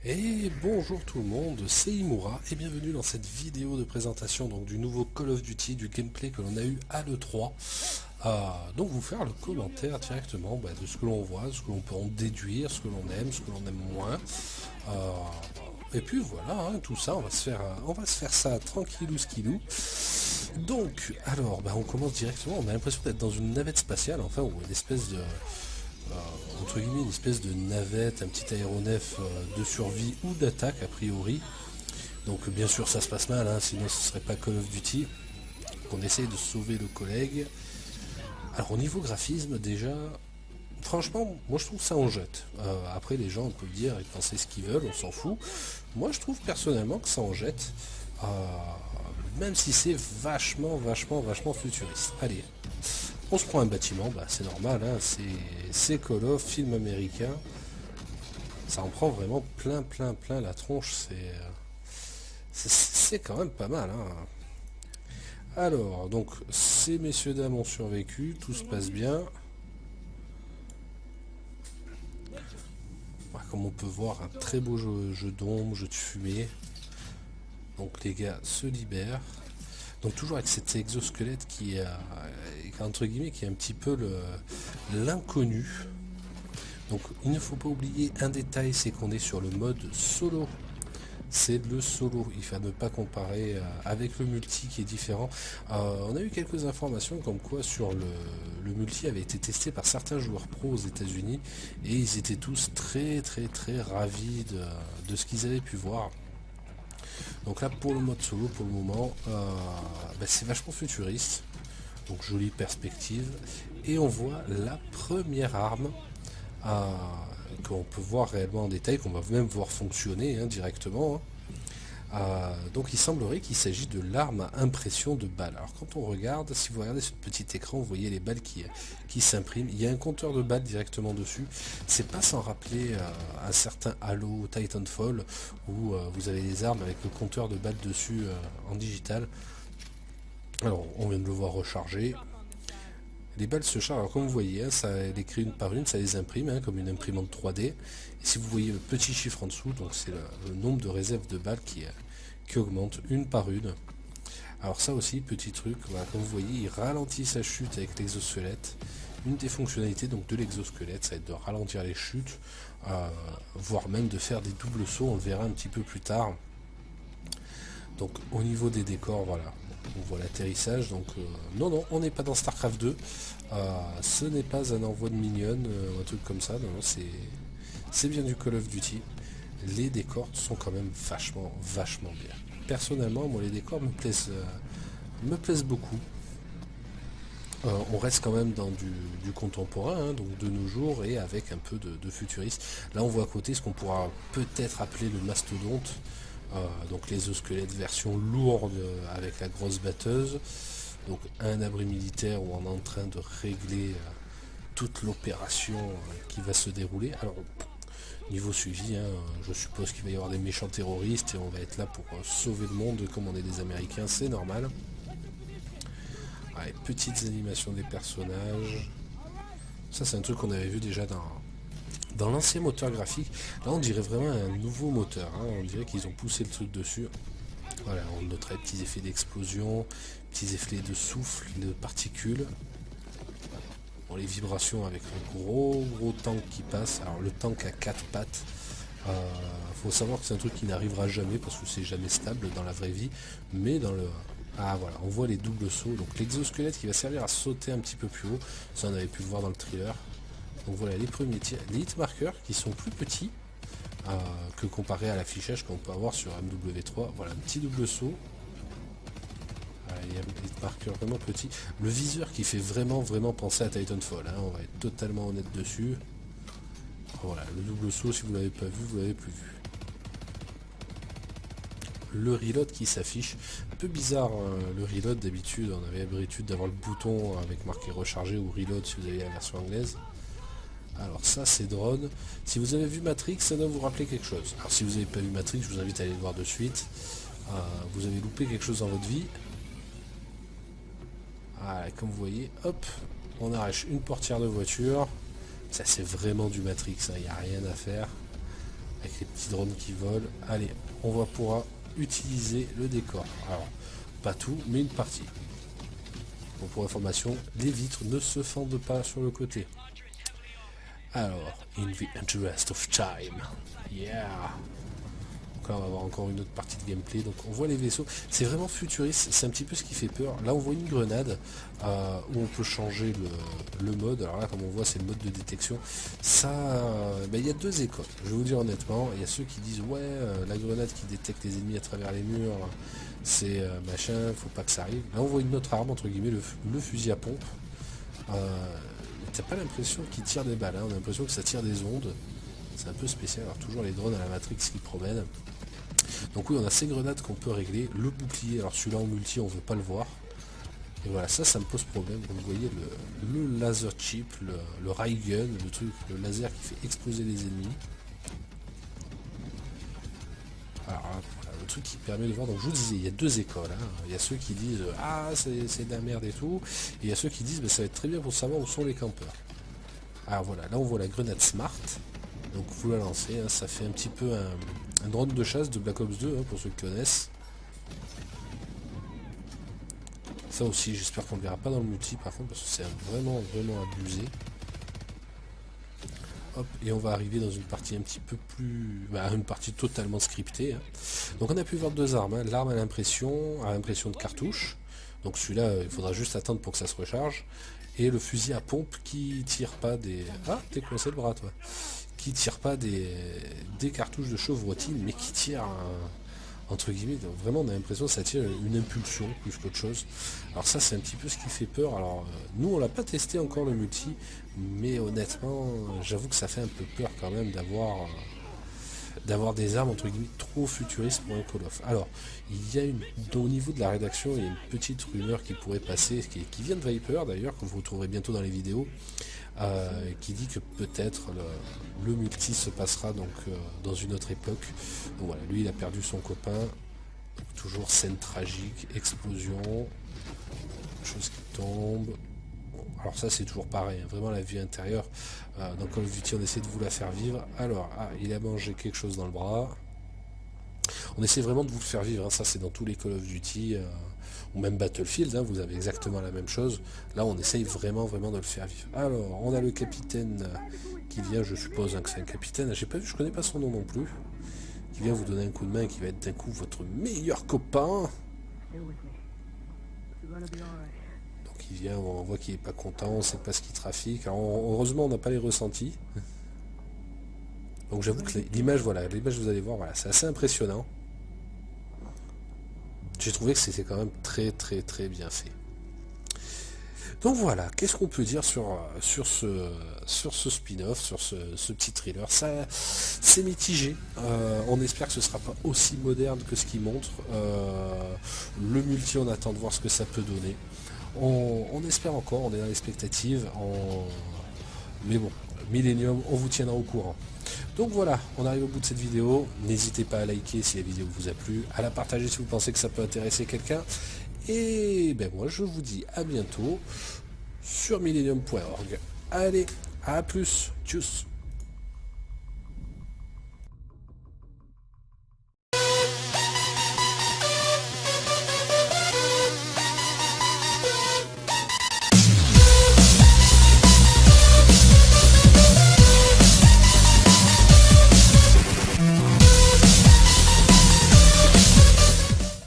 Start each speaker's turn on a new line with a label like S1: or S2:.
S1: Et bonjour tout le monde, c'est Imura et bienvenue dans cette vidéo de présentation donc, du nouveau Call of Duty, du gameplay que l'on a eu à l'E3. Donc vous faire le commentaire directement de ce que l'on voit, ce que l'on peut en déduire, ce que l'on aime, ce que l'on aime moins. Et puis voilà, hein, tout ça, on va se faire ça tranquillou skidou. Donc, alors, on commence directement, on a l'impression d'être dans une navette spatiale, enfin, ou une espèce de... entre guillemets une espèce de navette, un petit aéronef de survie ou d'attaque a priori. Donc bien sûr ça se passe mal, hein, sinon ce serait pas Call of Duty. On essaye de sauver le collègue. Alors au niveau graphisme déjà, franchement moi je trouve ça en jette. Après les gens peuvent dire et penser ce qu'ils veulent, on s'en fout. Moi je trouve personnellement que ça en jette. Euh, Même si c'est vachement futuriste. Allez, on se prend un bâtiment, c'est normal, hein, c'est Call of, film américain. Ça en prend vraiment plein la tronche, c'est quand même pas mal. Hein. Alors, donc, ces messieurs dames ont survécu, tout se passe bien. Comme on peut voir, un très beau jeu d'ombre, jeu de fumée. Donc les gars se libèrent. Donc toujours avec cet exosquelette qui est entre guillemets qui est un petit peu l'inconnu. Donc il ne faut pas oublier un détail, c'est qu'on est sur le mode solo. C'est le solo, il faut ne pas comparer avec le multi qui est différent. On a eu quelques informations comme quoi sur le multi avait été testé par certains joueurs pro aux États-Unis et ils étaient tous très ravis de ce qu'ils avaient pu voir. Donc là pour le mode solo pour le moment c'est vachement futuriste, donc jolie perspective et on voit la première arme qu'on peut voir réellement en détail, qu'on va même voir fonctionner directement. Donc il semblerait qu'il s'agit de l'arme à impression de balles. Alors quand on regarde, si vous regardez ce petit écran, vous voyez les balles qui s'impriment. Il y a un compteur de balles directement dessus. C'est pas sans rappeler un certain Halo, Titanfall, où vous avez des armes avec le compteur de balles dessus en digital. Alors on vient de le voir recharger. Les balles se chargent, alors comme vous voyez, hein, ça les crée une par une, ça les imprime, hein, comme une imprimante 3D. Et si vous voyez le petit chiffre en dessous, donc c'est le nombre de réserves de balles qui augmente une par une. Alors ça aussi, petit truc, voilà, comme vous voyez, il ralentit sa chute avec l'exosquelette. Une des fonctionnalités donc, de l'exosquelette, ça va être de ralentir les chutes, voire même de faire des doubles sauts, on le verra un petit peu plus tard. Donc au niveau des décors, voilà, on voit l'atterrissage, donc non, on n'est pas dans StarCraft 2, ce n'est pas un envoi de mignonnes, un truc comme ça, non, c'est bien du Call of Duty. Les décors sont quand même vachement bien. Personnellement, moi les décors me plaisent beaucoup. On reste quand même dans du contemporain, hein, donc de nos jours, et avec un peu de futuriste. Là on voit à côté ce qu'on pourra peut-être appeler le mastodonte. Donc les exosquelettes version lourde avec la grosse batteuse, donc un abri militaire où on est en train de régler toute l'opération qui va se dérouler. Alors niveau suivi, hein, je suppose qu'il va y avoir des méchants terroristes et on va être là pour sauver le monde comme on est des Américains, c'est normal. Ouais, petites animations des personnages, ça c'est un truc qu'on avait vu déjà dans l'ancien moteur graphique. Là on dirait vraiment un nouveau moteur, hein. On dirait qu'ils ont poussé le truc dessus. Voilà, on noterait petits effets d'explosion, petits effets de souffle, de particules. Bon, les vibrations avec le gros tank qui passe. Alors le tank à 4 pattes, faut savoir que c'est un truc qui n'arrivera jamais parce que c'est jamais stable dans la vraie vie. Mais dans le... Ah voilà, on voit les doubles sauts. Donc l'exosquelette qui va servir à sauter un petit peu plus haut. Ça on avait pu le voir dans le trailer. Donc voilà les premiers tirs, les hit markers qui sont plus petits que comparé à l'affichage qu'on peut avoir sur MW3. Voilà un petit double saut. Il y a un hit marker vraiment petit. Le viseur qui fait vraiment penser à Titanfall, hein, on va être totalement honnête dessus. Voilà, le double saut, si vous l'avez pas vu, vous l'avez plus vu. Le reload qui s'affiche, un peu bizarre le reload d'habitude, on avait l'habitude d'avoir le bouton avec marqué recharger ou reload si vous avez la version anglaise. Alors ça c'est drone. Si vous avez vu Matrix, ça doit vous rappeler quelque chose. Alors si vous n'avez pas vu Matrix, je vous invite à aller le voir de suite. Vous avez loupé quelque chose dans votre vie. Voilà, comme vous voyez, hop, on arrache une portière de voiture. Ça c'est vraiment du Matrix, il n'y a rien à faire. avec les petits drones qui volent. Allez, on va pouvoir utiliser le décor. Alors, pas tout, mais une partie. Bon, pour information, les vitres ne se fendent pas sur le côté. Alors, in the interest of time. Yeah. Donc là, on va avoir encore une autre partie de gameplay. Donc on voit les vaisseaux. C'est vraiment futuriste. C'est un petit peu ce qui fait peur. Là, on voit une grenade où on peut changer le mode. Alors là, comme on voit, c'est le mode de détection. Ça, il y a deux écoles. Je vais vous dire honnêtement. Il y a ceux qui disent ouais, la grenade qui détecte les ennemis à travers les murs, c'est machin. Faut pas que ça arrive. Là, on voit une autre arme entre guillemets, le fusil à pompe. T'as pas l'impression qu'il tire des balles. Hein. On a l'impression que ça tire des ondes. C'est un peu spécial. Alors toujours les drones à la Matrix qui promènent. Donc oui, on a ces grenades qu'on peut régler. Le bouclier, alors celui-là en multi, on veut pas le voir. Et voilà, ça me pose problème. Donc vous voyez le laser chip, le ray gun, le truc, le laser qui fait exploser les ennemis. Alors voilà, le truc qui permet de voir. Donc je vous disais, il y a deux écoles. Hein. Il y a ceux qui disent ah c'est de la merde et tout. Et il y a ceux qui disent ça va être très bien pour savoir où sont les campeurs. Alors voilà, là on voit la grenade smart. Donc vous la lancez, hein, ça fait un petit peu un drone de chasse de Black Ops 2, hein, pour ceux qui connaissent. Ça aussi, j'espère qu'on ne le verra pas dans le multi par contre, parce que c'est vraiment abusé. Hop, et on va arriver dans une partie un petit peu plus... une partie totalement scriptée. Hein. Donc on a pu voir deux armes, hein. L'arme à l'impression de cartouche. Donc celui-là, il faudra juste attendre pour que ça se recharge. Et le fusil à pompe qui tire pas des... Ah, t'es coincé le bras toi. Qui tire pas des cartouches de chevrotine, mais qui tire entre guillemets, donc vraiment on a l'impression que ça tire une impulsion plus qu'autre chose. Alors ça c'est un petit peu ce qui fait peur. Alors nous on l'a pas testé encore le multi, mais honnêtement j'avoue que ça fait un peu peur quand même d'avoir des armes entre guillemets trop futuristes pour un Call of. Alors il y a au niveau de la rédaction il y a une petite rumeur qui pourrait passer, qui vient de Viper d'ailleurs, que vous retrouverez bientôt dans les vidéos. Qui dit que peut-être le multi se passera donc dans une autre époque. Donc voilà, lui il a perdu son copain. Donc, toujours scène tragique, explosion, chose qui tombe. Bon, alors ça c'est toujours pareil, hein, vraiment la vie intérieure. Dans Call of Duty on essaie de vous la faire vivre. Alors, il a mangé quelque chose dans le bras. On essaie vraiment de vous le faire vivre, hein. Ça c'est dans tous les Call of Duty, ou même Battlefield, hein, vous avez exactement la même chose. Là on essaye vraiment de le faire vivre. Alors on a le capitaine qui vient, je suppose hein, que c'est un capitaine, j'ai pas vu, je connais pas son nom non plus, qui vient vous donner un coup de main et qui va être d'un coup votre meilleur copain. Donc il vient, on voit qu'il est pas content, on sait pas ce qu'il trafique. Alors, heureusement on n'a pas les ressentis. Donc j'avoue que l'image, voilà, l'image vous allez voir, voilà, c'est assez impressionnant. J'ai trouvé que c'était quand même très bien fait. Donc voilà, qu'est-ce qu'on peut dire sur ce spin-off, sur ce petit thriller. Ça, c'est mitigé. On espère que ce sera pas aussi moderne que ce qu'il montre. Le multi, on attend de voir ce que ça peut donner. On espère encore, on est dans l'expectative. Mais bon, Millennium, on vous tiendra au courant. Donc voilà, on arrive au bout de cette vidéo. N'hésitez pas à liker si la vidéo vous a plu, à la partager si vous pensez que ça peut intéresser quelqu'un. Et ben moi je vous dis à bientôt sur millennium.org. Allez, à plus, tchuss.